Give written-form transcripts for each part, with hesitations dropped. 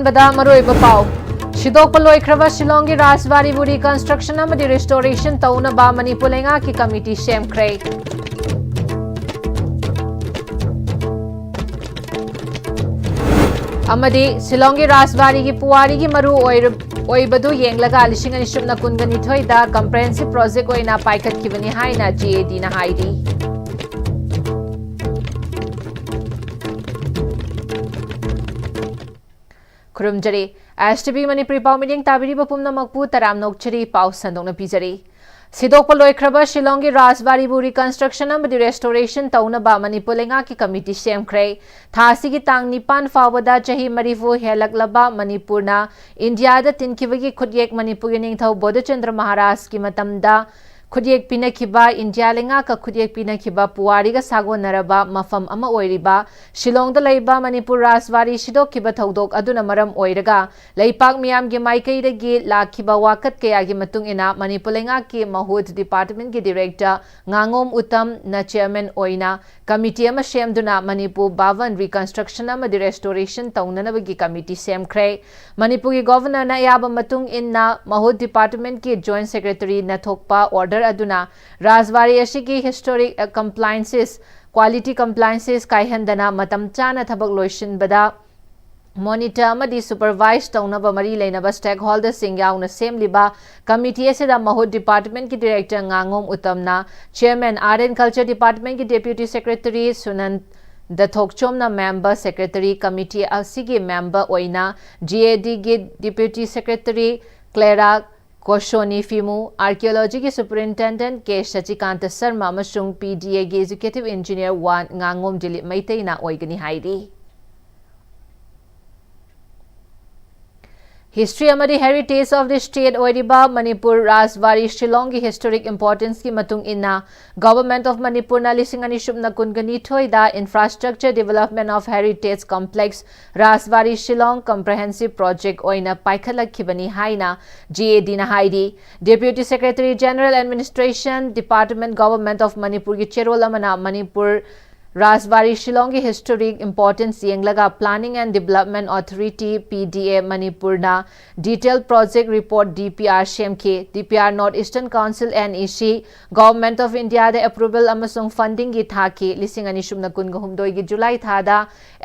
अहानबदा मरोइबा पाउ सिदोकपा लोइख्रबा शिलोंगी राजबारी बुरी construction अमदी restoration तौनबा Manipur लेंगा की कमिटी सेमख्रे अमदी शिलोंगी राजबारी की पुवारी की मरु ओइबदु येंगलगा लिसिंग अनि सुमना कुनगनिथोय दा कंप्रेहेंसिव प्रोजेक्ट ओइना पाइखतखिबनि हाइना जीएडी ना हाइरी खुरुमजरी एसटीबी मणिपुरी पाउ मीडिंग ताबिरिबा पुमनमकपु तराम नोकचरी पाउ संदोंना पिजरी सिदोकपा लोइख्रबा शिलोंगी राजबारी बुरी कंस्ट्रक्शन अमदी रेस्टोरेशन तौनबा मणिपुर लेंगा की कमिटी सेमख्रे थासी की तांग निपान फावदा चही मरीफु हेलकलबा मणिपुरना इंडियादा तिनखिबगी खुदयेक मणिपुर निंगथौ बोधचंद्र महाराज की मतमदा खुदयेक पिनखिबा इंडिया लेंगा का खुदयेक पिनखिबा पुवारीगा सागोनरबा मफम अमा ओइरिबा शिलोंगदा लैबा मणिपुर राजबारी सिदोखिबा थौदोक अदुना मरम ओइरगा लैपाक मियामगी माइकैदगी लाखिबा वाकत कयागी मतुंग इना मणिपुर लेंगा की महुद डिपार्टमेंट की director nganngom uttam na chairman oina committee ama semduna manipur bavan reconstruction ama di restoration taunanabagi committee semkhre manipur gi governor na yaba matung inna mahud department ki joint secretary na thokpa order aduna rajbari asigi historic compliances quality compliances kaihandana matam chana thabak loishin bada monitor अमदी supervise तौनबा मरी लेनबा stakeholder सिंह याउना सेमलिबा committee एसेदा महुद department की director nganngom uttamna chairman art and culture department की डेप्यूटी सेक्रेटरी सुनंद दथोकचोमना मेंबर सेक्रेटरी कमिटी असिगी मेंबर ओइना जीएडी की डेप्यूटी सेक्रेटरी क्लेरा कोशोनी फिमू आर्कियोलॉजी की सुपरिंटेंडेंट के शचिकांत शर्मा अमसुंग पीडीए की एजुकेटिव इंजीनियर 1 nganngom दिलीप मैतेना ओइगनी हाइरी हिस्ट्री अमदी heritage of the state ओइरिबा Manipur Rajbari Shillong की हिस्टोरिक इंपोर्टेंस की मतुंग इन्ना गवर्नमेंट ऑफ मणिपुर ना लिसिंग अनि सुमना कुनगनिथोय दा infrastructure development of heritage complex Rajbari Shillong comprehensive project ओइना पाइखलखिबनी हाइना जीएडी ना हाइडी deputy secretary general administration department government of Manipur की चेरोल अमना मणिपुर राजबारी शिलोंग की हिस्टोरिक इंपोर्टेंस येंगलगा planning and development authority PDA Manipur ना डिटेल प्रोजेक्ट रिपोर्ट डीपीआर सेमके DPR North Eastern Council NEC government of India दे अप्रूवल अमसुंग फंडिंग की थाकी लिसिंग अनि सुमना कुनगहुमदोय की जुलाई थादा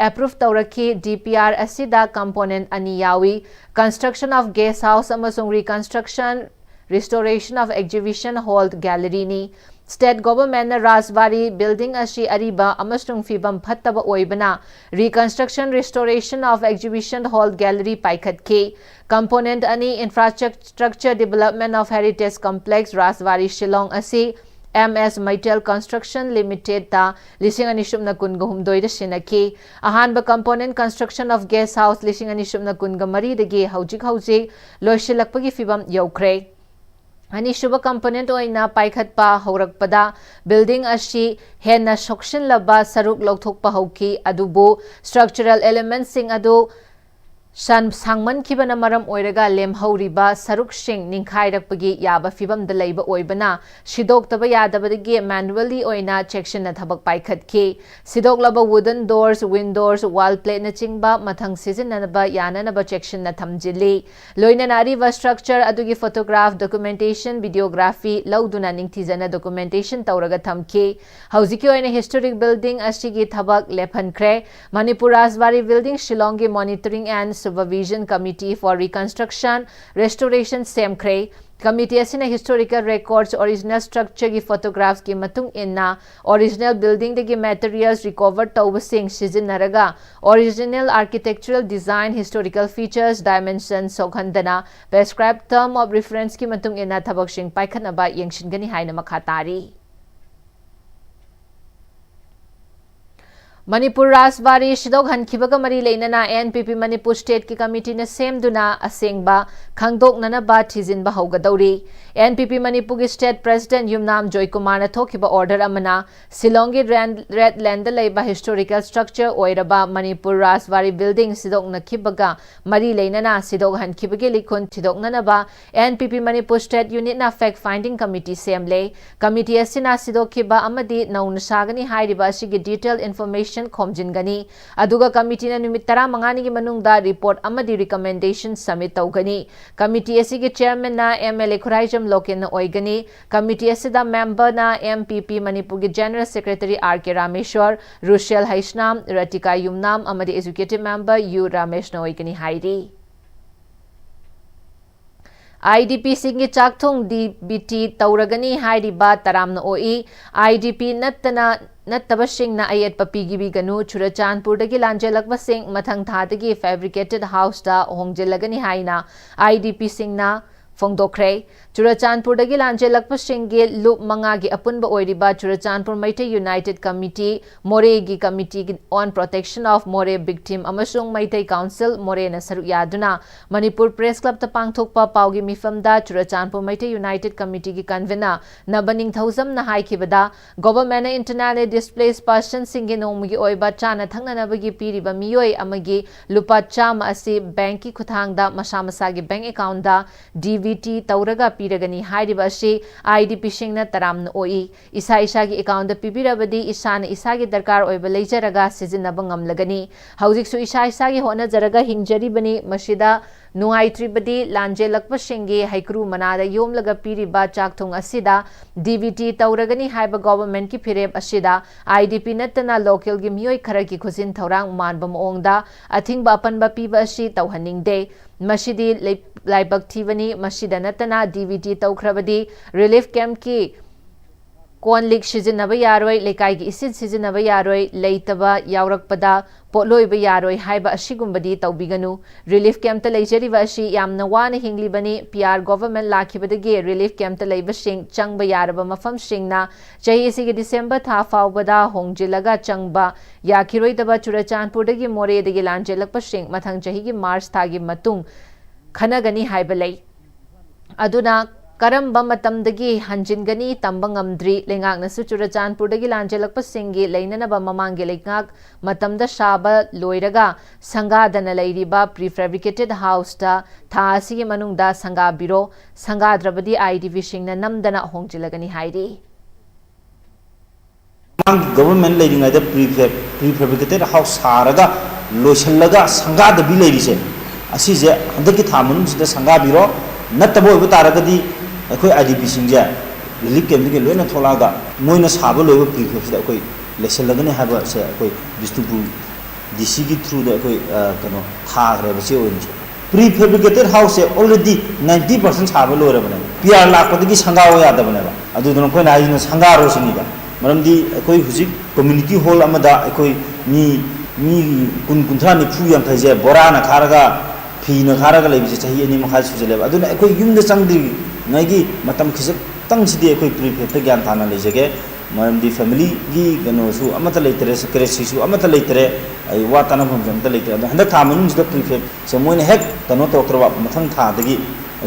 अप्रूव तौरखी डीपीआर असिदा कंपोनेंट अनि यावी कंस्ट्रक्शन ऑफ गेस्ट हाउस अमसुंग reconstruction restoration of exhibition hall gallery नी स्टेट गवर्नमेंट राजबारी बिल्डिंग अशी अरीबा अमसुंग फिबम फत्तबा ओइबना reconstruction restoration of exhibition hall gallery पाइखतके कंपोनेंट अनि infrastructure development of heritage complex Rajbari Shillong असी MS Maitel Construction Limited ta lising ani sumna kunga humdoi da sinaki ahanba component construction of guest house lising ani sumna kunga mari dagi haujik loisilakpagi fibam yaukhre ani shuba component oina paikhatpa haurakpada building ashi henna sokshin laba saruk lokthokpa hauki adubu structural elements sing adu सन सांगमन खिबना मरम ओइरगा लेमहौरिबा सरुक सिंग निंखाइरकपगी याबा फिबम द लैबा ओइबना सिदोक्तबा यादबदगी मैनुअली ओइना सेक्शन न थबक पाइखतखि सिदोकलबा wooden doors windows wall plate न चिंगबा मथंग सिजननबा याननबा सेक्शन न थमजिली लोइना नारीबा स्ट्रक्चर अदुगी फोटोग्राफ डॉक्यूमेंटेशन वीडियोग्राफी लौदुना निंगथिजना डॉक्यूमेंटेशन तौरगा थमखि हौजिकी ओइना हिस्टोरिक बिल्डिंग असिगी थबक लेफनख्रे मणिपुर राजबारी बिल्डिंग शिलोंगी monitoring and Supervision Committee for Reconstruction Restoration Semkhre Committee asina historical records original structure ki photographs ki matung inna original building de ki materials recovered tawbasing sizinaraga original architectural design historical features dimensions sokhandana prescribed term of reference ki matung inna thabak sing paikhanaba yengsingani haina makha tari Manipur Rajbari सिदोक हनखिबगा मरी लेनना NPP Manipur state की committee ने सेमदुना असेंगबा खंगदोकननबा थिजिनबा हौगदौरी एनपीपी मणिपुर की state president Yumnam Joy Kumar थोखिबा ऑर्डर अमना सिलोंगी रेड लैंड लेबा हिस्टोरिकल स्ट्रक्चर ओइरबा मणिपुर राजबारी बिल्डिंग सिदोक नखिबगा मरी लेनना सिदोक हनखिबगे लिखुन थिदोकननबा एनपीपी मणिपुर स्टेट यूनिट ना फैक्ट फाइंडिंग कमिटी सेमले कमिटी असिना सिदोखिबा अमदी नौन सागनी हाइरिबा असिगी detail information recommendation khomjingani aduga committee na numit 15 gi manungda report amadi recommendation submit tawgani committee asigi chairman na MLA Khuraijam Loken na oigani committee asida member na MPP Manipur gi general secretary RK Rameshwar Rushel Haishnam Ratika Yumnam amadi executive member U Ramesh na oigani hairi IDP singi chakthong DBT tauragani hairiba taramna oi IDP nattaba na ayat papigi ganu Churachandpur dagi lanjelakba sing mathang thadagi fabricated house da hongjilagani haina IDP singna Fongdokre Churachandpur dagi lanjelakpa singi loop manga gi apunba oiriba Churachandpur Maite United Committee More gi Committee on Protection of More Victim amasung Maite Council More na saru yaduna Manipur Press Club ta pangthokpa paugi mifamda Churachandpur Maite United Committee gi convener Nabaning Thausam na haikibada government na internally displaced persons singi nomgi oiba chana thangnanabagi piriba miyoi amagi lupa cham asi bank ki khuthangda masa gi bank account da DVT tauraga piragani hairiba asi IDP singna taramna oi isa gi account da pibirabadi isana gi darkar oiba leijaraga sizinaba ngamlagani haujiksu isa gi hona jaraga hingjari bani masida Nuaitribadi lanjelakpa singi haikru manada yomlaga piriba chakthong asida DVT tauragani haiba government ki phireb asida IDP natana local gi miyoi khara ki khuzin thorang manba maongda athingba apanba piba asi tauhaningde masidi laibak thibani masida natana DVT taukrabadi relief camp ki Konlik sizinaba yaroi lekai gi isid sizinaba yaroi leitaba yaurakpada potloiba yaroi haiba asigumbadi taubiganu relief camp ta leijariba asi yamna wana hinglibani PR government lakhibadagi relief camp ta leiba sing changba yaraba mafam singna chahi sigi December tha faubada hongjilaga changba yakhiroidaba Churachandpur dagi More dagi lanjelakpa sing mathang chahi gi March tha gi matung khanagani haiba lei aduna Karamba matamdagi hanjingani tambangamdri lengak nasu Churachandpur dagi lanjelakpa singi leinanaba mamangi lengak matamda shaba loiraga sangadana leiriba prefabricated house da tha asigi manungda sanga biro sangadrabadi IDP singna namdana hongjilagani hairi government leiringa da prefabricated house haraga loishallaga sangada bi leirise asije handaki thamunum sida sanga biro nattabo ibutaragadi अखोई IDP सिंजे relief camp के लोइना थोलागा मोइना साबो लोइबो प्रिफेक्ट अखोई लेसन लगने हाबा से अखोई बिष्णुपुर DC की थ्रू द अखोई कनो थागरे बसे ओइनसो प्रीफेब्रिकेटेड हाउस से ऑलरेडी 90% साबो लोइरा बने PR लाखपदगी संगाओ यादा बने अदु दन कोइना आइना संगारो सिनिगा मरमदी अखोई हुजिक कम्युनिटी हॉल अमदा अखोई मी कुंथरा नि फु yang थाइजे बोराना खारगा फीना खारगा लेबिसे चाहि अनि मखा सुजलेबा अदुना अखोई युमदा संगदि नगी मतम खिजक तंग सिदे अखोई प्रीफेक्ट ज्ञान थाना लेजगे मरमदी फैमिली गी गनोसु अमत लेतरे सेक्रेटरीसु अमत लेतरे आई वाताना भमजन त लेतरे हंदा थामन जिदा प्रीफेक्ट से मोइन हेक तनो तोत्रवा मथंग थादगी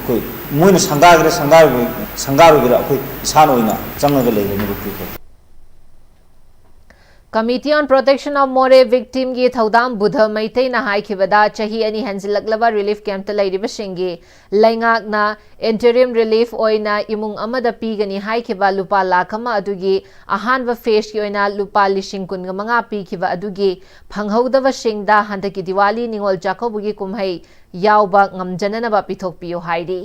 अखोई मोइन संगारगरा अखोई इसान ओइना चंगगा लेगनि prefect Committee on Protection of More Victim gi Thaudam Buddha Maitei na haikibada chahi ani hanjilaklaba relief camp ta leiriba singi laingak na interim relief oina imung amada pigani haikiba lupa lakhama adugi ahanba phase ki oina lupa lishing kun manga pikiba adugi phanghaudaba singda handaki Diwali ningol jakobugi kumhai yauba ngamjanana ba pithokpiyo hairi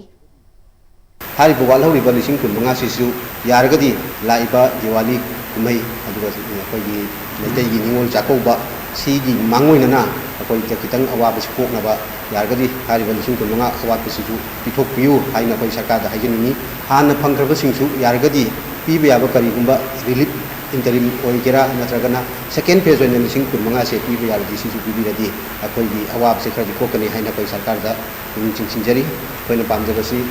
hariba walhoriba lishing kun manga sisu yaragadi laiba Diwali kumhai aduga अखोई मैतई निगोल चाकौब सिगी मांगोइनना अखोई खितंग अवाब पोकनबा यारगदी हारिबा लिसिंग कुनमंगा अवाबसिसु पिथोकपियु हाइना अखोई सरकारदा हाइजनिंगी हाना फंग्रबसिंगसु यारगदी पीबा याबा करिगुंबा relief interim ओइगेरा नत्रगना second phase ओइना लिसिंग कुनमंगा से पीबा यारदी सिसु पीबिरदी अखोई अवाब से खरदि कोकनी हाइना अखोई सरकारदा चिंसिंजरी अखोइना पामजबसि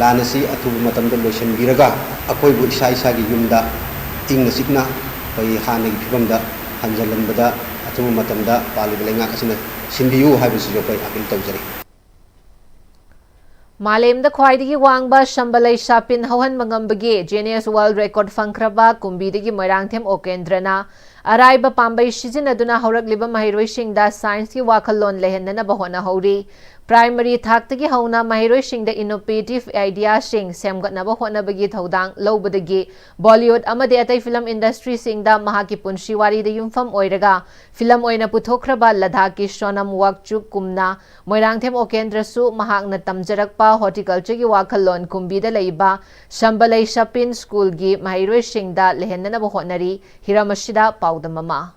लानसी अथुब मतमदा लोइसनबिरगा अखोइबु इसा इसागी युमदा इंग सिकना अखोई हानगी फिबमदा हंजलनबदा अथुब मतमदा पालिबा लेंगा असना सिंबियु हाइबसिसु अखोई appeal तौजरी Malemda khwaidagi wangba shambalai shapin hawan mangambagi Genius World Record fangkraba kumbidagi moirangthem okendrana araiba pambai shijinaduna haurakliba mahiroisingda science ki wakhallon lehendana bahona hauri Primary thakhtagi hauna mahiroisingda innovative ideasing semgatnaba hotnabagi thodang lobadagi Bollywood amadi atai film industry singda mahaki punshi wari da yumfam oiraga film oina puthokraba Ladakh ki Sonam Wakchuk kumna Moirangthem Okendra su mahakna tamjarakpa horticulture gi wakhallon kumbida leiba Sambalai Shapin school gi mahiroisingda lehendanaba hotnari Hiramashida paudamama.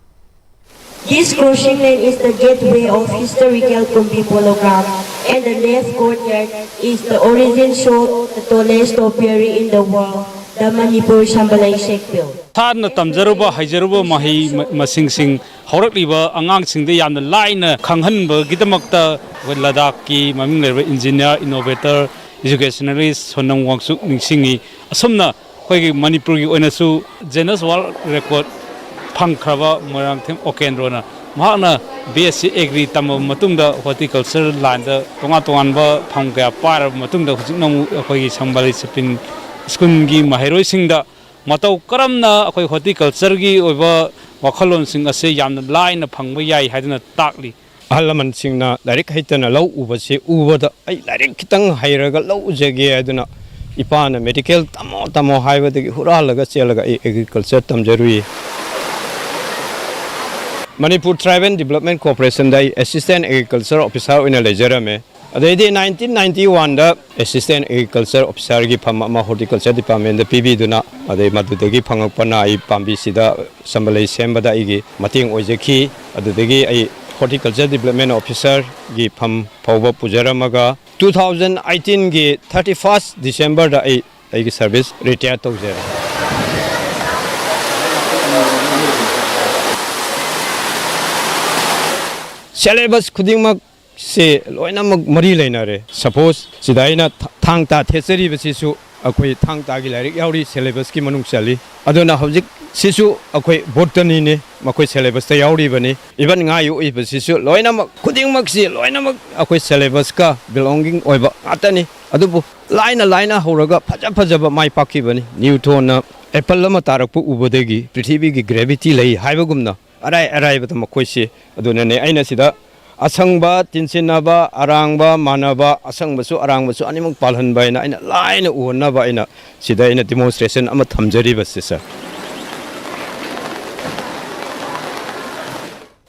This crossing lane is the gateway of historical Kumbi Polo Ground, and the left courtyard is the origin show, the tallest topiary in the world, the Manipur Sambalai Shakespeare. Thana tamjaruba haijaruba mahi masing sing horakliba angang singde yamna laina khanghanba gidamakta Ladakh ki maming leba engineer innovator educationalist Sonam Wakchuk ningsingi asomna khoi Manipur gi oinasu Guinness World Record Pangkraba Moirangthem Okendrona mahana BSc Agri tamma matungda horticulture line da tonga phangka par matungda hujinam akhoi Sambalai Shapin school gi mahiroi singda matau karamna akhoi horticulture gi oiba wakhalon sing ase yamna line phangba yai haidana takli ahalaman singna direct haitana lau ubase ubada ai direct kitang hairaga lau jage aduna ipana medical tamo haibadagi huralaga chelaga agriculture tamjarui Manipur Tribal Development Corporation dai Assistant Agriculture Officer in a ledger me. Adai 1991 da Assistant Agriculture Officer gi phama Horticulture Department da PB duna adai madudagi phangakpana ai pambi sida Sambalai sembada igi mating oijeki adudagi ai Horticulture Development Officer gi pham phawba pujaramaga 2018 gi 31st December da ai gi service retire tawjera. Syllabus khudingmak se loinamak mari leinare suppose sidaina thangta thesari basisu akoi thangta gi larik yauri syllabus ki manung chali aduna hojik sisu akoi botany ne makoi syllabus ta yauri bani even nga yu i basisu loinamak khudingmak se loinamak akoi syllabus ka belonging oiba atani adubu laina horaga phajaba mai pakki bani Newton apple lama tarakpu ubodegi prithvi gi gravity lei haibagumna arai bata makoisi aduna ne aina sida asangba tinsinaba arangba manaba asangbasu arangbasu animak palhanba ina aina laina uhnaba ina sida ina demonstration ama thamjari basisa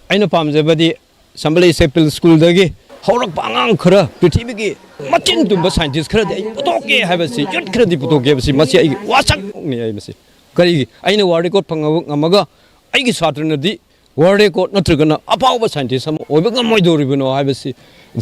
aina pamjabadi Sambalai Shapin school dagi horak pangang khara prithvi gi machin tumba scientist khara dei putoke habasi yut khara di putoke basi masi ai wasak ni ai masi kari aina world record phangamaga aigi satrunadi world record natrugana apauba scientist am oibaga moidoribno habasi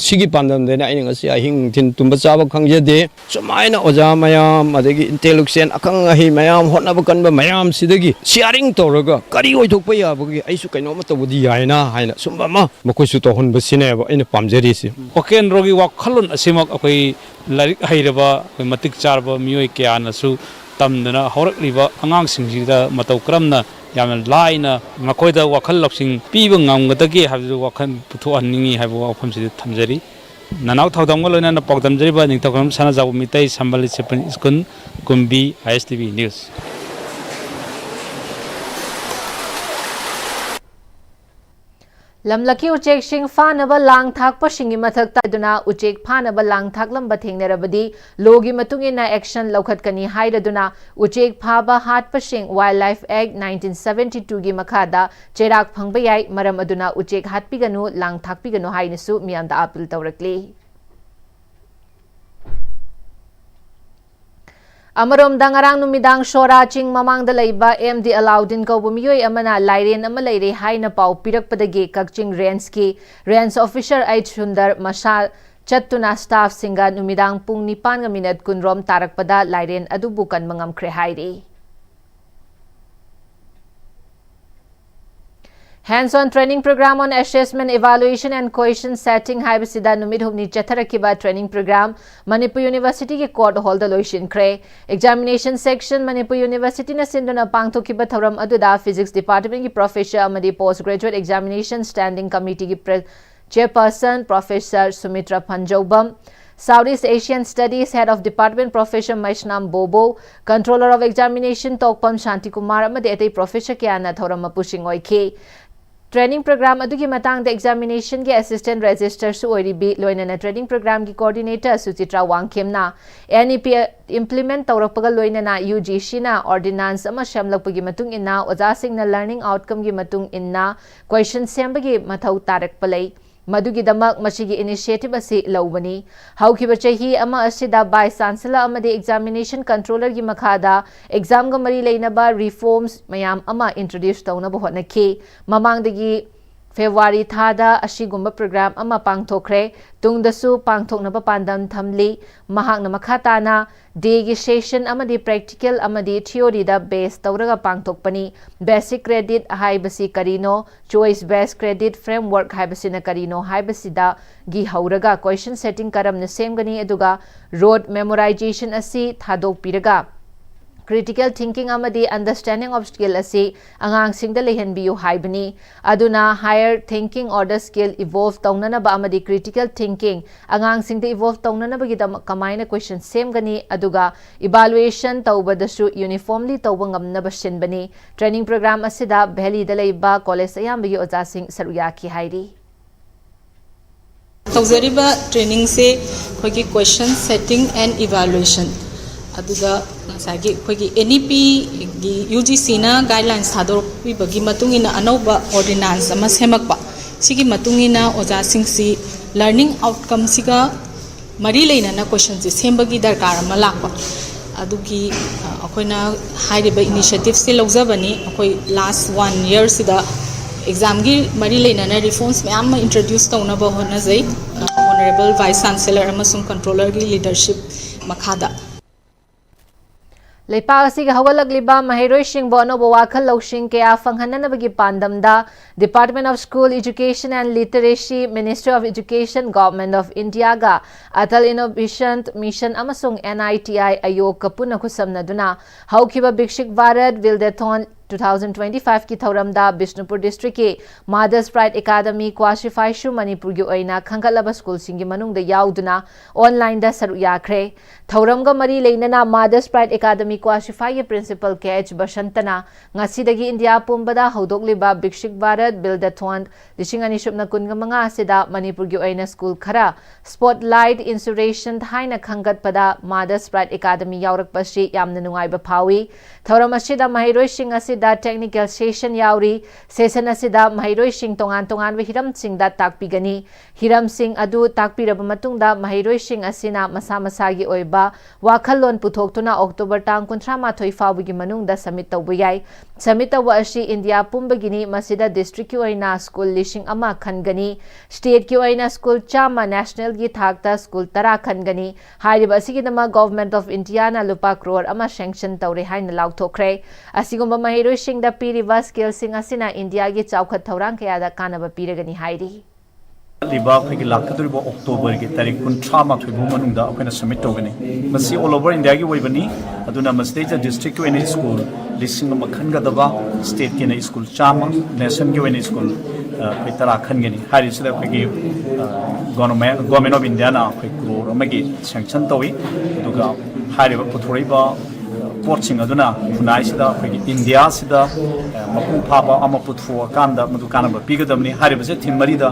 sigi pandam dena aina ngasi ahing tin tumba chaba khangjade sumaina oja mayam adagi intelligent akang ahi mayam hotnaba kanba mayam sidagi sharing toraga kari oithokpa yabagi aisu kaino matobudi yaina haina sumba ma makoisu to honba sineba aina pamjari si Oken rogi wakhalon asimak akoi larik hairaba akoi matik charba mioi kyana su tamdana horakliba angang singjida matau kramna yamna laina makoida wakhal lapsing piba ngamgadagi habju wakhan putho anningi haibu wafam sidi thamjari nanaw thaudamga loina na pokdamjari ba ningthokram sana jabu mitai Sambalai Shapin school Kumbi ISTV news. Lamlaki uchek sing fanaba lang thak pa singi mathak ta duna uchek phanaba lang thak lamba thengnarabadi logi matungina action lokhat kani hairaduna uchek phaba hat pa sing Wildlife Act 1972 gi makhada cherak phangba yai maram aduna uchek hatpiganu lang thakpiganu hainasu miyamda appeal tawrakli. Amarom dangarang numidang shora ching mamang dalaiba MD Alauddin kauba miyoi amana lairen ama leire haina pau pirakpadagi kakching range officer ai Sundar Mashal chattuna staff singa numidang pung 9 kunrom tarakpada lairen adubu kan mangamkhre hairi. Hands-on training program on assessment, evaluation and question setting haibasida numid humni chatharakiba training program Manipur University ki court hall da loishin kre. Examination section Manipur University na sinduna pangthokiba thoram aduda physics department ki professor amadi postgraduate examination standing committee ki chairperson Professor Sumitra Panjobam, Southeast Asian Studies Head of Department Professor Maishnam Bobo, Controller of Examination Tokpam Shanti Kumar amadi atai Professor Kiana thoram pushing oike. Training programme अदुगी matang examination के assistant register su oiribi loinana training program की coordinator Suchitra Wangkhemna NEP implement tawrakpaga loinana UGC na ordinance ama shamlakpagi matung inna oja singna learning outcome gi matung inna question sembagi mathau tarak palai Madugidamak masigi initiative asi lawbani haukiba chahi ama asida vice chancellor amadi examination controller gi makhada exam ga mari leinaba reforms mayam ama introduce tawnaba hotnaki mamangdagi February thada asigumba program ama pangthokre tungdasu pangthoknaba pandam thamli mahakna makhatana day gi session amadi practical amadi theory da base tawraga pangthokpani basic credit haibasi karino choice based credit framework haibasina karino haibasida gi hauraga question setting karamna semgani aduga road memorization asi thadok piraga critical thinking amadi understanding of skill asi angang singda lehenbiyu haibani aduna higher thinking order skill evolve tawnana ba amadi critical thinking angang singda evolve tawnana ba gidam kamaina question same gani aduga evaluation tawbadasu uniformly tawbangam na basinbani training program asida valley da leiba college ayambi oja sing saruyaki hairi tawzariba training se khogi question setting and evaluation aduga sagi khogi NEP gi UGC na guidelines thadorpi bagi matungina anoba ordinance ama semakpa sigi matungina oja singsi learning outcome siga mari leina na question si sembagi darkar ama lakpa adugi akoina hairiba initiative se lawjabani akoi last 1 year sida exam gi mari leina na reforms me amma introduce tawna ba hona jai honorable vice chancellor amasung controller gi leadership makhada Leipasiga hawalagliba mahiroi singbo anobo wakhal lawsing kaya fanghananabagi pandamda Department of School Education and Literacy Ministry of Education Government of India ga Atal Innovation Mission amasung NITI ayog kapuna kusamnaduna haukiba Bikshik Bharat Buildathon 2025 की थौरमदा Bishnupur district के mothers pride academy qualify शु मणिपुर की ओइना खंगलबा school सिंग की मनुंग the याउदुना online दा सरू याखरे थौरमगा मरी लेनना mothers pride academy qualify के principal KH बसंतना ngasiदagi India पुंबदा हौदोकलिबा बिक्षिक Bharat बिल्डाथॉन लिसिंग अनि सुबना कुनगमंगा सिदा मणिपुर की ओइना स्कूल खरा स्पॉटलाइट इंसुरेशन हाइना खंगत पदा मादर्स प्राइड एकेडमी यावरक पसी यामना नुंगाइबा फावी थौरम असिदा महिरोइ सिंग da technical session yauri session asida mahiroi sing tongan tongan hiram sing da takpigani hiram sing adu takpiraba matung da mahiroi sing asina masa masa gi oiba wakhalon puthoktuna October tang 13 fawgi manung da submit tawbuyai submit tawa asi India pumbagini masida district ki oina school lishing ama khangani state ki oina school chama national gi thakta school tara khangani hairiba asigi dama government of India na lupa crore ama sanction tawre haina laukthokre asigumba mahiroi sing da piriba skill sing asina India gi chawkhat thorang kaya da kanaba piragani hairi लिबा अखोई लाखदुरिबो October की तारीख 13 थोइबो मनुंगदा अखोइना submit तौगनी मसी all over India की वइबनी अदुना मस्ते district की वेनी school लिसिंग अमा खनगदबा state की ने school Chama nation की वेनी स्कूल तरा खनगनी हारिसदा अखोई गवर्नमेंट ऑफ इंडिया ना अखोई क्रोर अमगी सैंक्शन तौई अदुगा हारिबा पुथोरिबा पोर्चिंग अदुना खुनाइसिदा अखोई इंडिया सिदा मपुं फाबा अमा पुथो कांदा मदु कानबा पिगदमनी हारिबसे थीम मरीदा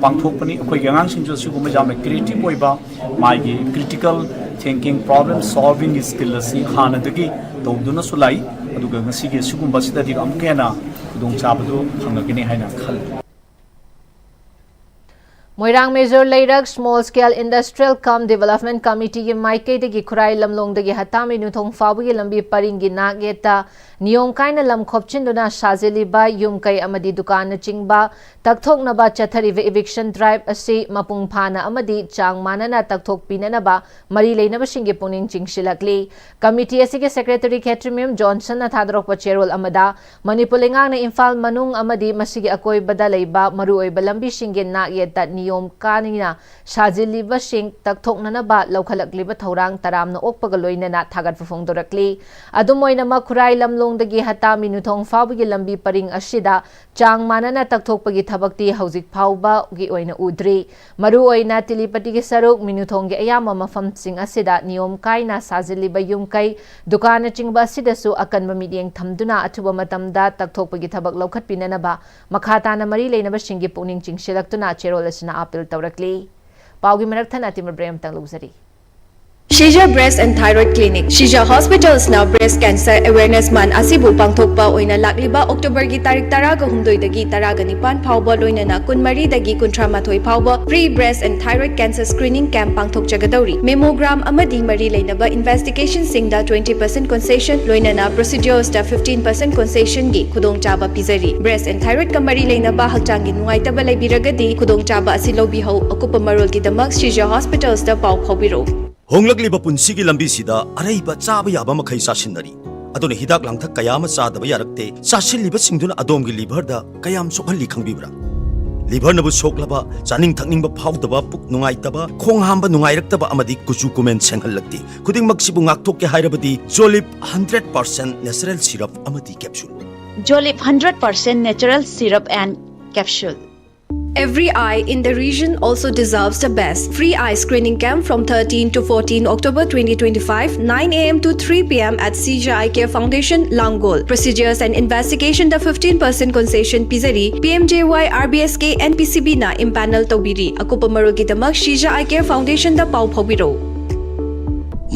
पांथोपनी अखोई गंगांग सिंजो सिगुम जाम क्रिएटिव ओइबा माइगी critical thinking problem solving skill असि हानदगी तौदुना सुलाई अदुगा ngasiगे सिगुम बसिदादि अमकेना खुदों चाबदु फंगगनी हाइना खल Moirang Major Leirak Small Scale Industrial Cum Development Committee की माइकई दगी खुराई लमलोंग दगी हतामी नुथोंग फाबुगी लंबी परिंगी नागेता नियम कायना लम खोपचिंदुना साजिलिबा युमकई अमदी दुकान चिंगबा तकथोकनबा चथरिवे इविक्शन ड्राइव असि मपुंग फाना अमदी चांग मानना तकथोक पिननबा मरी लेनबा सिंगे पुनिंग चिंगशिलकली कमिटी असि के सेक्रेटरी कैट्रिमियम जॉनसन ना थादरोक चेरोल अमदा मणिपुर लेंगांग ना इम्फाल मनुंग अमदी मसिगे अकोई बदा लेबा मरु ओइबा लंबी सिंगे नागेता niyom kanina sajiliba sing takthoknana ba lokhalakliba thorang taramna okpaga loinana thagat phongdorakli adumoina ma khurai lamlongdagi hata minuthong fawgi lambi paring ashida chang manana takthokpagi thabakti haujik phawba gi oina udri maru oina tilipati gi saruk minuthong gi ayama mafam sing asida niyom kaina sajiliba yumkai dukana chingba sidasu akanba midyeng thamduna athuba matamda takthokpagi thabak lokhat pinanaba makhatana mari leinaba singgi puning chingsilaktuna cherol asina apil tawrakli paugi marak thana timur brem tang lugzari Shija Breast and Thyroid Clinic. Shija Hospitals now Breast Cancer Awareness Month asibu pangthokpa oina lakliba October gi tarik taraga humdoi dagi taraga nipan phawba loina na kunmari dagi kuntra mathoi phawba free breast and thyroid cancer screening camp pangthok jagadauri mammogram amadi mari leinaba investigation singda 20% concession loina na procedures da 15% concession gi khudong chaba pizari breast and thyroid kamari leinaba hakchang gi nuai taba leibiragadi khudong chaba asi lobi ho akupa marol gi damak Shija Hospitals da paw phawbiro Honglakliba punsigi lambi sida araiba chaba yaba makhai sasinari adone hidak langthak kayama chadaba yarakte sasilliba singduna adomgi liver da kayam sokhalli khangbibra liver nabu soklaba chaning thakningba phawdaba puk nungaitaba khong hamba nungairaktaba amadi kuchu kumen senghallakti khuding maksibu ngakthok ke hairabadi Jolip 100% natural syrup amadi capsule Jolip 100% natural syrup and capsule. Every eye in the region also deserves the best. Free eye screening camp from 13 to 14 October 2025, 9 a.m. to 3 p.m. at Shija Eye Care Foundation, Langol. Procedures and investigation the 15% concession Pizari, PMJY, RBSK, and PCB na impanel Tobiri. Akupa marugi damak Shija Eye Care Foundation da pau phobiro.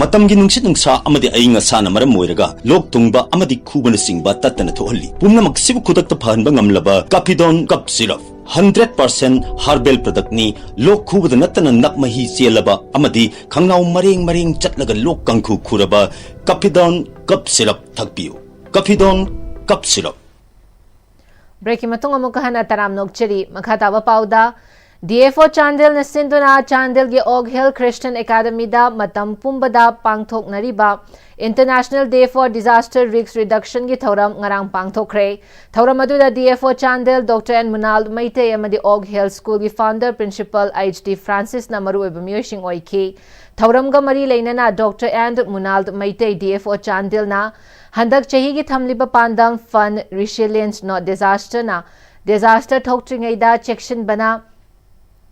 Matamgi nungsit nungsa amadi ainga sana maram moiraga lok tungba amadi khubana singba tatana thohalli pumna maksibu khudakta phanba ngamlaba Capidon cup syrup 100% herbal product ni lok khubada natana nakmahi chelaba amadi khangnau mareng chatlaga lok kangkhu khuraba Capidon cup syrup thakpiu Capidon cup syrup break matung amuka hana taram nokcheri makhata ba pauda DFO Chandel na sinduna Chandel gi Og Hill Christian Academy da matam pumbada pangthok nariba International Day for Disaster Risk Reduction gi thoram ngarang pangthokre thoram adu da DFO Chandel Dr. N Munal Maite amadi Og Hill School gi founder principal HD Francis na maru ebamyoshing oiki thoram ga mari leinana Dr. N Munal Maite DFO Chandel na handak chahi gi thamliba pandam fund resilience not disaster thoktringai da section bana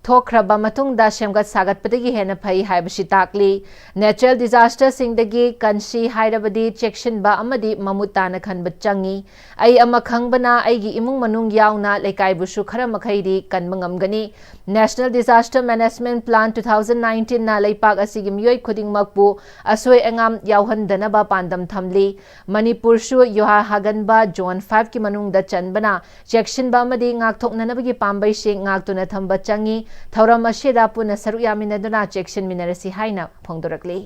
Thokraba matungda shemgat sagat padagi hena phai haibasi takli natural disaster singdagi kansi hairabadi section ba amadi mamutana khanba changi ai ama khangbana aigi imung manung yauna lekai busu khara makhaidi kanmangamgani National Disaster Management Plan 2019 na leipak asigi miyoi khuding makbu asoi angam yauhandana ba pandam thamli Manipur su yoha haganba zone 5 ki manung da chanbana section ba amadi ngakthoknanabagi pambai sing ngaktuna thamba changi Thauram asida puna saru yaminaduna section minarasi haina phongdorakli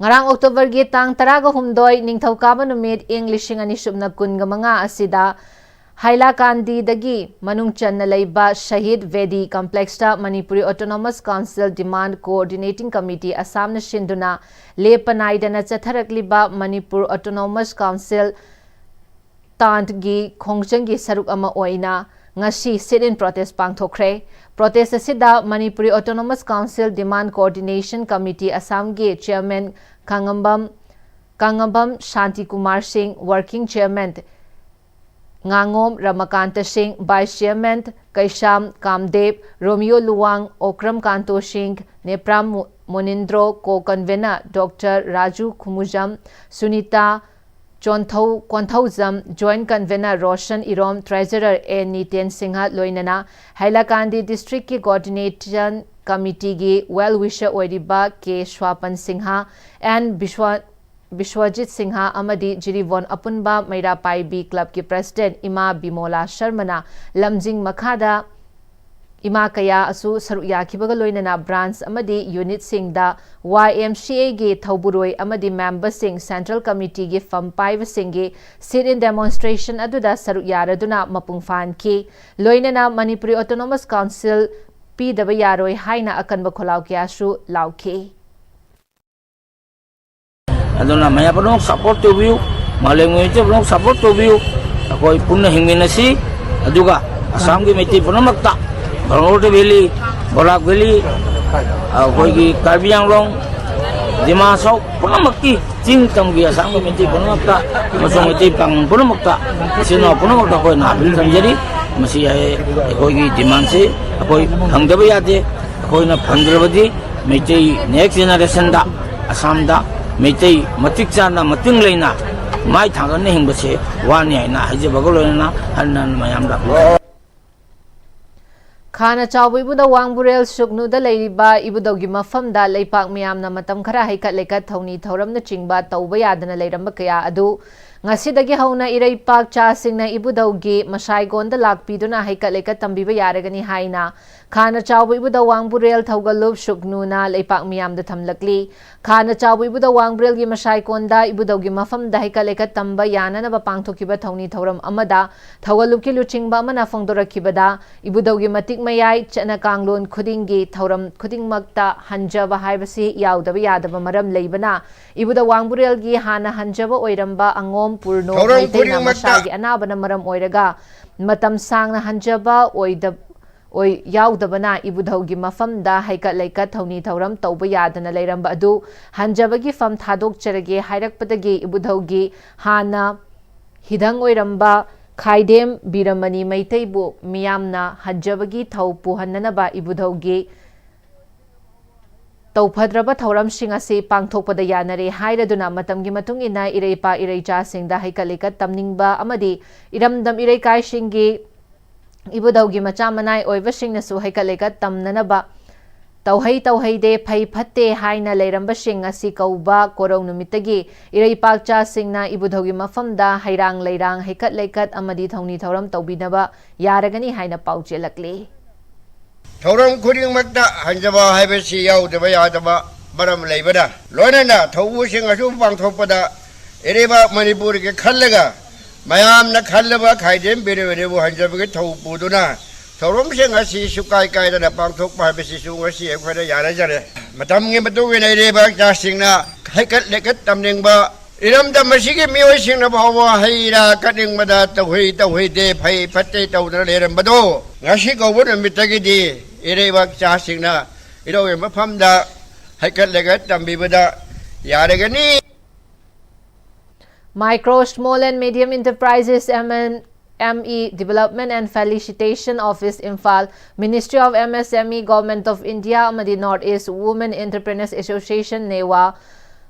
ngarang October gi tang taraga humdoi ningthokaba numit English ani subna kunga manga asida Haila Kandi dagi manung channa leiba Shahid Vedi Complex ta Manipuri Autonomous Council Demand Coordinating Committee Assam na shinduna lepanai dana chatharakliba Manipur Autonomous Council tant gi khongchang gi saruk ama oina ngasi sit-in protest pangthokre protest asida Manipuri Autonomous Council Demand Coordination Committee Assam ge chairman Kangambam Shanti Kumar Singh working chairman Ngangom Ramakanta Singh vice chairman Kaisham Kamdev Romeo Luwang Okram Kanto Singh Nepram Monindro co-convener Dr. Raju Khumujam Sunita Konthauzam Joint Convener Roshan Irom Treasurer A. Niten Singha Loinana Hailakandi District ki Coordination Committee gi Well Wisher Oiriba K. Swapan Singha and Bishwajit Singha Amadi Jirivon Apunba Maira Pai B Club ki President Ima Bimola Sharmana Lamjing Makhada Ima kaya asu saruya kibaga loinana branch amadi unit singda YMCA ge thauburoi amadi member sing Central Committee ge fam paiva singe sit-in demonstration aduda saruya raduna mapung fan ki loinana Manipuri Autonomous Council pidaba yaroi haina akanba kholau kya su lauke aduna maya panong support to view malengwe je panong support to view akoi punna hingminasi aduga Assam ge meti panamakta Bangor Valley, Borak Valley, Kogi Karbiang Long, Dimasok, Punamakti, Jing Tamgi Asang Minti Punamakta, Masongiti Pang Punamakta, Sino Punamakta Koi Nabil Tanjari, Masih Kogi Dimansi, Koi Hangdabayade, Koi na Pandravadi, Meti next generation da, Assam da, Meti Matikana, Matinglena, Mai Tangan Himbase, Wani na Hajabagolena, Hanan Mayamda. Khana Chawbu Ibuda Wangburel Suknuda Leiriba Ibudogi Mafamda Leipak Miyamna Matam Khara Haikat Lekat Thoni Thoramna Chingba Tauba Yadana Leiramba Kaya Adu Ngasidagi Hauna Iraipak Chasingna Ibudogi Masaigonda Lakpiduna Haikat Lekat Tambiba Yaragani Haina Khana Chawbu Ibuda Wangburel Thaugalup Suknuna Leipak Miyamda Thamlakli Khana Chawbu Ibuda Wangburel Gi Masaigonda Ibudogi Mafamda Haikat Lekat Tamba Yana Naba Pangthokiba Thoni Thoram Amada Thaugalup Ki Luchingba Amana Fongdorakibada Ibudogi Matik Mayai Chana Kanglon Kudingi Thoram Kudingmakta Hanjaba Haibasi Yaudaba Yadaba Maram Leibana Ibuda Wangburel Gi Hana Hanjaba Oiramba Angom Purno Maitena Masagi Anabana Maram Oiraga Matam Sangna Hanjaba Oi Yaudabana Ibudhogi Mafamda Haikat Laikat Thoni Thoram Tauba Yadana Leiramba Adu Hanjabagi Fam Thadok Cherage Hairakpadagi Ibudhogi Hana Hidang Oiramba Khaidem Biramani Maitaibu Miyamna Hanjabagi Thau Puhananaba Ibudhogi Taupadraba Thoram Singase Pangthokpada Yanare Hairaduna Matamgi Matungina Ireipa Ireicha Singda Haikalekat Tamningba Amadi Iramdam Ireikai Shingi Ibudhogi Machamanai Oivashingnasu Haikalekat Tamnanaba Tauhei de Pai Pate Haina Leiramba Singasi Kauba Korong Numitagi Ireipakcha Singna Ibudhogi Mafamda Hairang Leirang Haikat Lekat Amadi Thongni Thoram Taubinaba Yaragani Haina Pauchelakli Thoram Kuding Magda Hanjaba Habesi Yaudaba Yadaba Baram Labada Lonana Towu Singasu Pangtopada Ereba Manipuri Kalaga Mayam Nakalaba Kaidem Birevu Hanjaba Topuduna Thoram Singasi Sukai Kaida Pangtok Habesi Sungasi Equada Yarajare Matamgi Matu in Ereba Jasingna Haikat Lekat Tamningba Iram the Mashiki Musin of Hawa Haira cutting Mada Tawhi de Pai Pate Tawner Bado Nashiko wouldn't be Tagidi Ireva Jasingna Iro Mapamda Haikat Legat Tambibada Yaragani Micro, Small and Medium Enterprises ME Development and Felicitation Office Imphal Ministry of MSME Government of India Amadi Northeast Women Entrepreneurs Association NEWA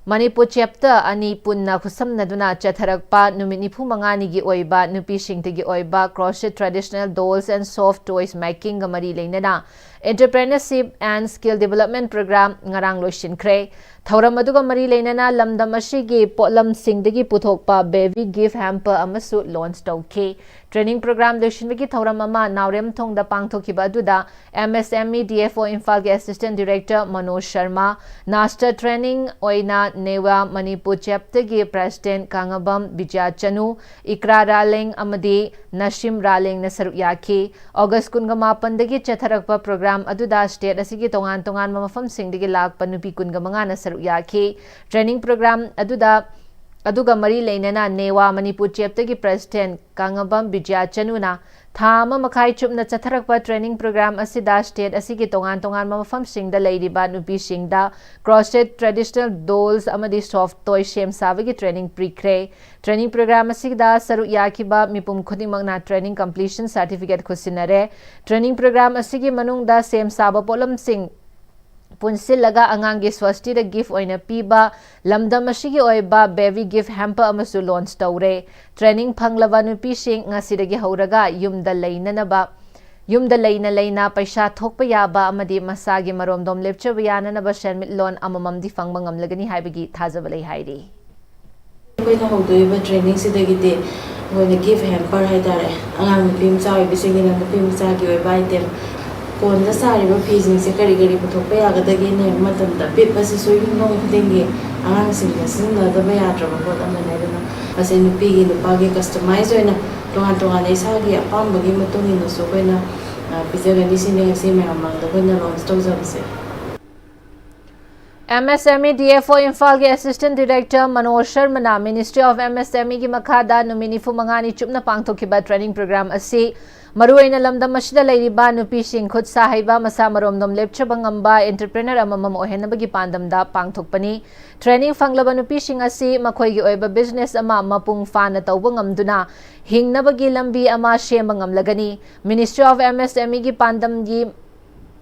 Manipur chapter ani punna khusamnaduna chatharakpa numit nifu mangani gi oiba nupi singtagi oiba crochet traditional dolls and soft toys making ga mari leinana entrepreneurship and skill development program ngarang loisinkhre thoram aduga mari leinana lamdam asigi potlam singdagi puthokpa baby gift hamper amasu launch tawke training program loisinbagi thoram ama naurem thongda pangthokiba aduda MSME DFO Imphal ge assistant director Manoj Sharma master training oina Newa Manipur chapter ge president Kangabam Bijya Chanu Ikra Raling amadi Nashim Raling na saruk yaki August 18 dagi chatharakpa program aduda state asigi tongan mamafam singdagi lakpa nupi 15 na saruk yaki training program aduga mari leinana Newa Manipur chapter ge president Kangabam Bijya Chanu na Thama makai chupna chatharakpa training program asida state asigi tongan mamafam singda leiriba nupi singda crochet traditional dolls amadi soft toy shem sabagi training pre-kre training program asigda saruk yakiba mipum khudimangna training completion certificate khusinare training program asigi manungda sem saba polam sing Punsilaga angangi swasti da gift oina piba lamdam asigi oiba baby gift hamper amasu launch tawre training phanglaba nupi sing ngasidagi hauraga yumda leina paisa thokpa yaba amadi masagi maromdom lepchaba yananaba shenmit loan amamamdi fangba ngamlagani haibagi thajaba lei hairi koina haudoiba training sidagite goina gift hamper haidare angang nupi mchawi bisingina nupi mchagi oiba item Kon the Sariba Pizing Secretary Putopea, the Guinea Matam, the Pip as so you know thinking, announcing the Singa, the Bayatra, what I'm an as in pig in the Pagi customizer and Tohantoan Isagi, a Pamba Gimatung in the Sovena, Pizza and listening and same among the winner on stores of the MSME DFO Imphal के Assistant Director Manoj Sharma Ministry of MSME की मखादा नुमिनी फुमंगानी चुपना पांगथोखिबा training programme असी मरुआइना लमदम असिदा लैरिबा नुपीसिंग खुद साहिबा मसा मरोमदम लेपचबा ngamba entrepreneur अममम ओहेनबगी पांदमदा पांगथोकपनी training फंगलबा नुपीसिंग असी मखोइगी ओइबा business अमा मपुंग फाना तौबा ngamduna हिंगनबगी लंबी अमा सेमबा ngamlagani Ministry of MSME की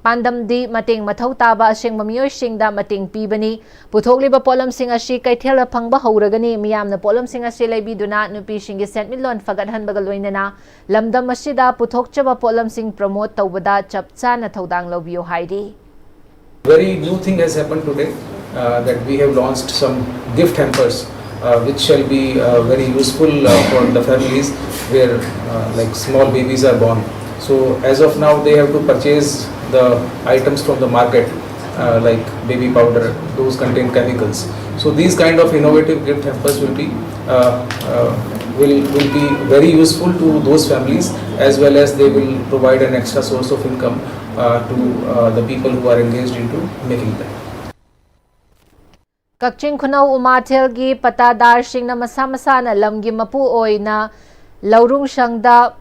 Pandamdi mating mathau taba asing mamiyoy singda mating pibani puthokliba polam sing asi kaithela phangba hauragani miyamna polam sing asi leibiduna nupi singi sentmilon fagadhan bagaloinana lamdam asida puthokchaba polam sing promote tawbada chapcha na thodang lobiyo hairi. Very new thing has happened today that we have launched some gift hampers which shall be very useful for the families where like small babies are born. So as of now they have to purchase the items from the market like baby powder, those contain chemicals. So these kind of innovative gift hampers will be very useful to those families, as well as they will provide an extra source of income to the people who are engaged into making them. Kakching Khunau Umathel gi patadar singna masa masa na lamgi mapu oina laurung shangda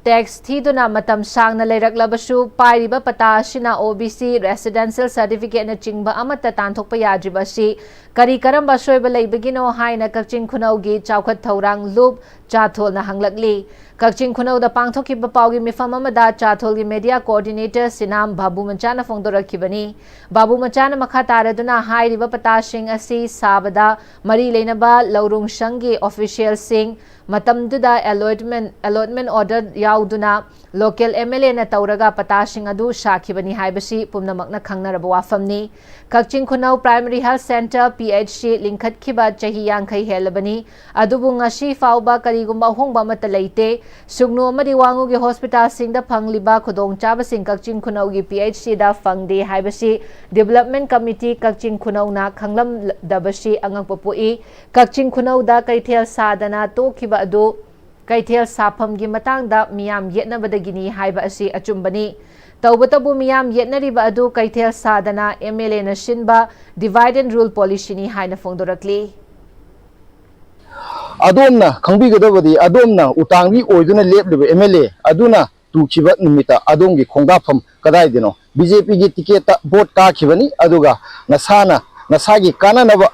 Tax thiduna matam sang na leiraklabasu pairiba pata sina OBC residential certificate na chingba amata tanthokpa yadriba si kari karamba soiba leibagino haina Kakching Khunau gi chawkhat thaurang loop chathol na hanglakli Kakching Khunau da pangthokiba paugi mifam amada chathol gi media coordinator sinam Babu Machana phongdorakhibani Babu Machana makha taraduna hairiba pata sing asi sabada mari leinaba laurung shangi official sing matamduda allotment order yauduna local MLA na tauraga patasing adu shakhibani haibasi pumnamakna khangnaraba wafamni Kakching Khunau Primary Health Center PHC linkhat khiba chahi yankhai helabani adubu ngasi fauba karigumba hongba mata leite sugnu amadi wangu gi hospital singda phangliba khudong chaba sing Kakching Khunau gi PHC da phangde haibasi development committee Kakching Khunau na khanglam dabasi angakpopui Kakching Khunau da kaithel sadana to khiba adu kaithel sapham gi matang da miyam yetna badagini haiba asi achumbani tawbatabu miyam yetnariba adu kaithel sadana MLA na shinba divide and rule policy ni haina phongdorakli Adomna khangbigadabadi adomna utangbi oiduna lepliba MLA aduna tukhiba numita adongi khongdafam kadai dino BJP gi ticket vote ka khibani aduga nasagi kananaba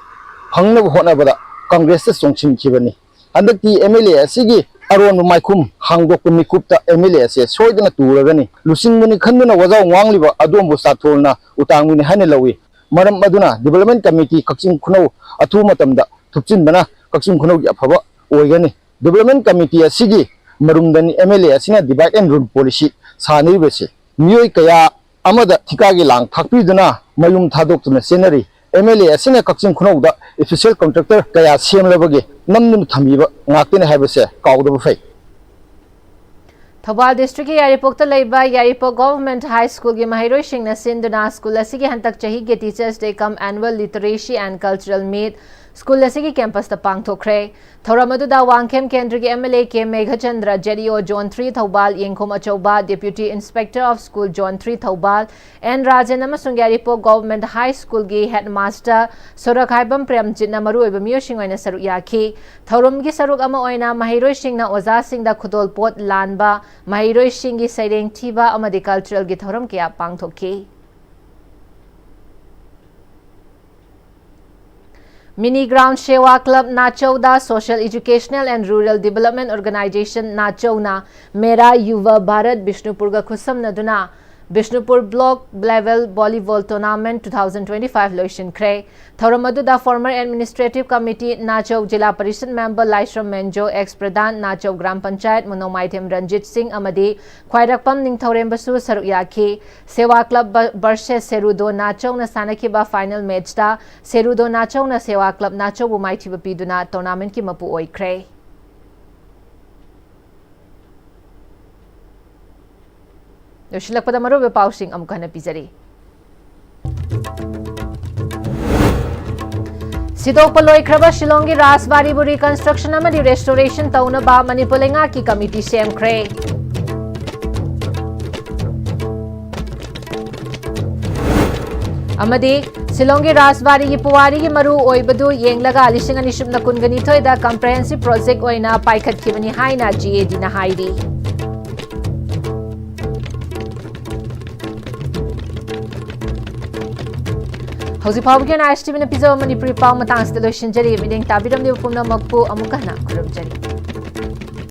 phangnaba honabada Congress songchim khibani andakti MLA asigi aron maikum hangdok mikupta MLA se soidana turagani lusingmuni khanduna wajaw wangliba adombu satholna utangmuni hane lawi maram aduna development committee Kakching Khunau athu matamda thupchinbana Kakching Khunau gi afaba oigani development committee asigi marumdani MLA asina divide and rule policy saniribese miyoi kaya amada thikagi lang thakpiduna mayum thadokna senari MLA asina Kakching Khunau da official contractor kaya semlabagi namnu thamiba ngaktina haibase kawdaba fai Thobal district ki Yaripokta leiba Yaripok Government High School ki mahiroi singna sinduna school asigi hantak chahi ke Teachers Day cum annual literacy and cultural meet school asigi campus ta pangthokre thoramadu da wangkhem kendra ki MLA ke Meghachandra JDO Zone 3 Thobal Yengkhom Achauba Deputy Inspector of School Zone 3 Thobal and Rajan amasung Yaripok Government High School ki headmaster Sorakhaibam Premjit na maru oiba miyosing oina saruk yakhi thorum gi saruk ama oina mahiroi singna oza singda khudol pot lanba mahiroi singi saireng thiba amadi cultural gi thoram kya pangthokki Mini Ground Sewa Club Nachauda Social Educational and Rural Development Organization Nachauna Mera Yuva Bharat Bishnupurga Khusam Naduna Bishnupur Block Level Volleyball Tournament 2025 Loishin Kre Thoramadu former Administrative Committee Nachau Jila Parishad Member Laishram Menjo ex Pradhan Nachau Gram Panchayat Monomaitem Ranjit Singh Amadi Khwairakpam Ningthorem Basu Saruk Yakhi Sewa Club Barshe Serudo Nachau na Sanakiba Final Match da Serudo Nachau na Sewa Club Nachau bu Maithiba Piduna Tournament ki mapu oikre Yoshilakpada maru pausing amukana pizari Sidok paloi kraba Shillongi Rajbari bu reconstruction amadi restoration tauna ba Manipur lenga ki committee semkre Silongi Rajbari ki Puwari ki Maru Oibadu Yenglaga Lising and Ishum Nakunganito da comprehensive project oina Paikat Kibani Haina GAD na Hairi. Hausi Pawgan Ashtiv in a Pizzo Manipuri Palmatans the Lushan Jerry, meeting Tabiram de Pumna Makpu Amukana, Kurum Jerry.